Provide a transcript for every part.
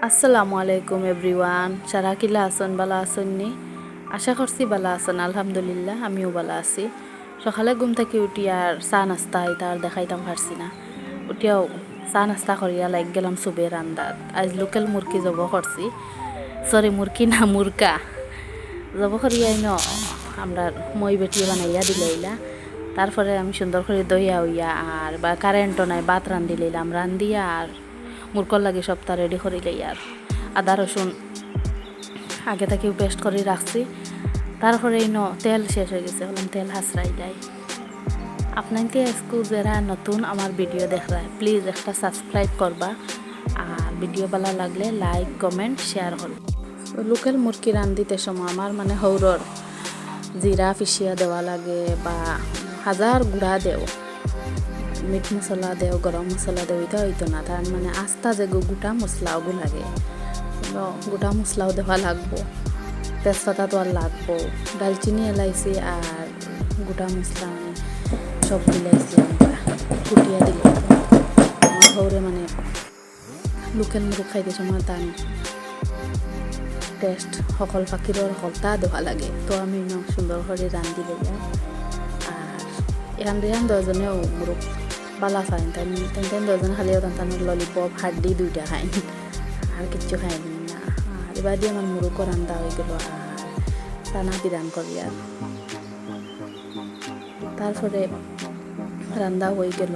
আসসালামু আলাইকুম এভরিওয়ান, সারা কিলা আসন বালা আসননি? আশা করছি বালা আসন। আলহামদুলিল্লাহ আমিও বালা আছি। সকালে ঘুম থেকে উঠি আর চা নাস্তা তার দেখাইতাম পারছি না। উঠিয়াও চা নাস্তা করিয়া লাইক গেলাম সুবে রান্দাত। আজ লোকাল মুরগি জব করছি, সরি মুরগি না মুরগা জব করিয়াই ন আমরা মই বেটিয়ে বানাইয়া দিলাইলা। তারপরে আমি সুন্দর করে দইয়া উইয়া আর বা কারেন্টও নাই, ভাত রান্ধি লইলাম। রান্ধিয়া আর মুরকর লাগে সপ্তাহ রেডি করে লই আর আদা রসুন আগে থেকেও পেস্ট করে রাখছি। তারপরে তেল শেষ হয়ে গেছে, বললাম তেল হাসরাই দেয়। আপনাকে আজকে যারা নতুন আমার ভিডিও দেখরা প্লিজ একটা সাবস্ক্রাইব করবা আর ভিডিও ভালো লাগলে লাইক কমেন্ট শেয়ার করবা। লোকাল মুরগি রান্ধিতে সময় আমার মানে হৌরর জিরা পিসিয়া দেওয়া লাগে বা হাজার গুঁড়া দেও, মিট মশলা দেও, গরম মশলা দেও, এটা হইতো না। তার মানে আস্তা যে গোটা মশলাও লাগে, গোটা মশলাও দেওয়া লাগবো, তেজপাতা তো আর লাগবো, দালচিনি এলাইছি আর গোটা মশলা মানে সব দিলাইছি আমরা কুটিয়া দিলাম। হৌরে মানে লোকেল মুরগ খাইতে সময় তার টেস্ট সকল পাখির হলতা দেওয়া লাগে। তো আমি সুন্দর করে রান্ধি লইয়া আর এখান দশজনেও মুরগ বালা খাইন, তাই দশজন খালিও তান ললিপপ হাড্ডি দুইটা খাইন আর কিচ্ছু খাইনি না। আর এবার দিয়ে আমার মুরগও রান্ধা হয়ে গেল আর টানা বিরান করি। আর তারপরে রান্ধা হয়ে গেল,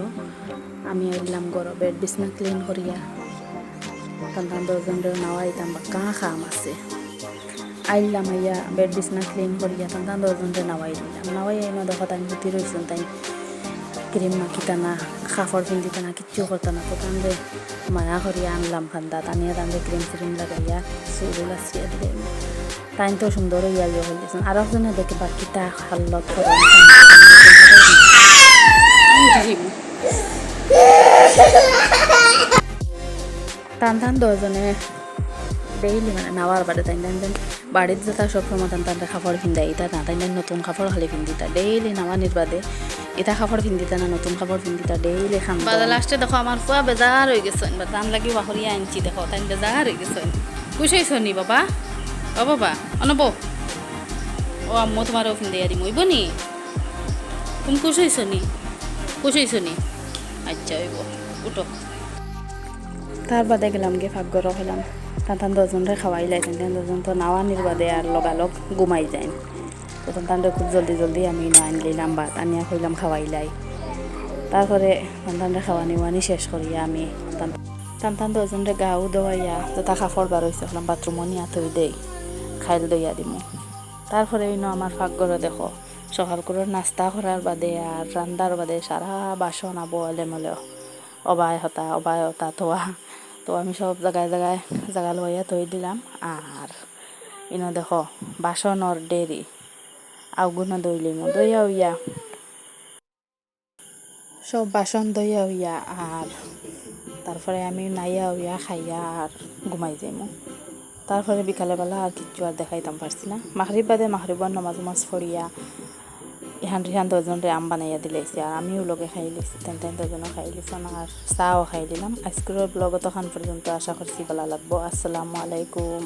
আমি এলাম গরম বেড বিছনা ক্লিন করিয়া তান দশজনের নাওয়াইতাম বা কাঁ খাম আছে। আইলাম আইয়া বেড বিছনা ক্লিন করিয়া তান দশজনের নাওয়াই দিলাম। নাওয়াই এনে দেখো তাই ভুতি রয়েছেন, তাই ক্রিম মাখিতা না, কাপড় পিন্ধিতা না, কিচ্ছু করতা না। তো তান্ডে মায়া করিয়া আনলাম খান্দা, টানিয়া তান্ডে ক্রিম ফ্রিম লাগাইয়া চুল লাচিয়া দিলে তাই তো সুন্দর হইয়া ইয়ে হইলেছেন। আর একজনে দেখে বাকিটা হাল্লত করে টান দশজনে ডেইলি মানে নাওয়ার বাড়ি তাই বাড়ির যেটা সব সময় টান কাপড় পিন্ধাই এটা না, তাই নতুন কাপড় খালি পিন্ধিতা ডেইলি নাওয়ানির বাদে এটা কাপড় পিন্ধিতা না, নতুন কাপড় পিন্ধিতা ডেইলি খান। বাদে লাস্টে দেখো আমার পুয়া বেজার হয়ে গেছেন, বা টান লাগি বাহরিয়া আনছি দেখো তাই বেজার হয়ে গেছেন। কুসাইছ নি বাবা? ও বাবা অনব ও আম্মু তোমারও পিন্ধাইয়া দিম হইব নি? তুমি কুসাইছ নি? আচ্ছা হইব, উঠো। তার বাদে গেলাম গিয়ে ভাগ্য হইলাম টান দশজনরে খাওয়াই লাই। টান দশজন তো নাওয়ানির বাদে আর লগালগ ঘুমাই যায়। তখন টানটা খুব জলদি আমি আইন লইলাম ভাত আনিয়া খুঁজলাম খাওয়াই লাই। তারপরে টানটা খাওয়ানি ওয়ানি শেষ করিয়া আমি টান দশজনরে গাও দেওয়াইয়া যেটা কাপড় বার হয়েছে হলাম বাথরুমও নিয়া থই দেই, খাইল দইয়া দিমু। তারপরে আমার ভাগ্যরে দেখো সকাল করে নাস্তা করার বাদে আর রান্দার বাদে সারা বাসন আবো এলেমেলে অবায় হতা ধোয়া। তো আমি সব জায়গা লইয়া থই দিলাম। আর দেখো বাসনর ডেরি আগুনা দইয়া উইয়া সব বাসন দইয়া উইয়া আর তারপরে আমি নাইয়া উইয়া খাইয়া আর ঘুমাই যাইমু। তারপরে বিকালবেলা আর কিচ্ছু আর দেখাইতাম পারছি না। মাগরিব বাদে মাগরিবর নামাজ পড়িয়া রিহান দশজনরে আম বানাইয়া দিলাইছি আর আমিও লগে খাই লিছি, তেন দশজনও খাই লিছেন আর চাও খাই দিলাম। আজকের ব্লগ তখন পর্যন্ত, আশা করছি ভালো লাগবো। আসসালামু আলাইকুম।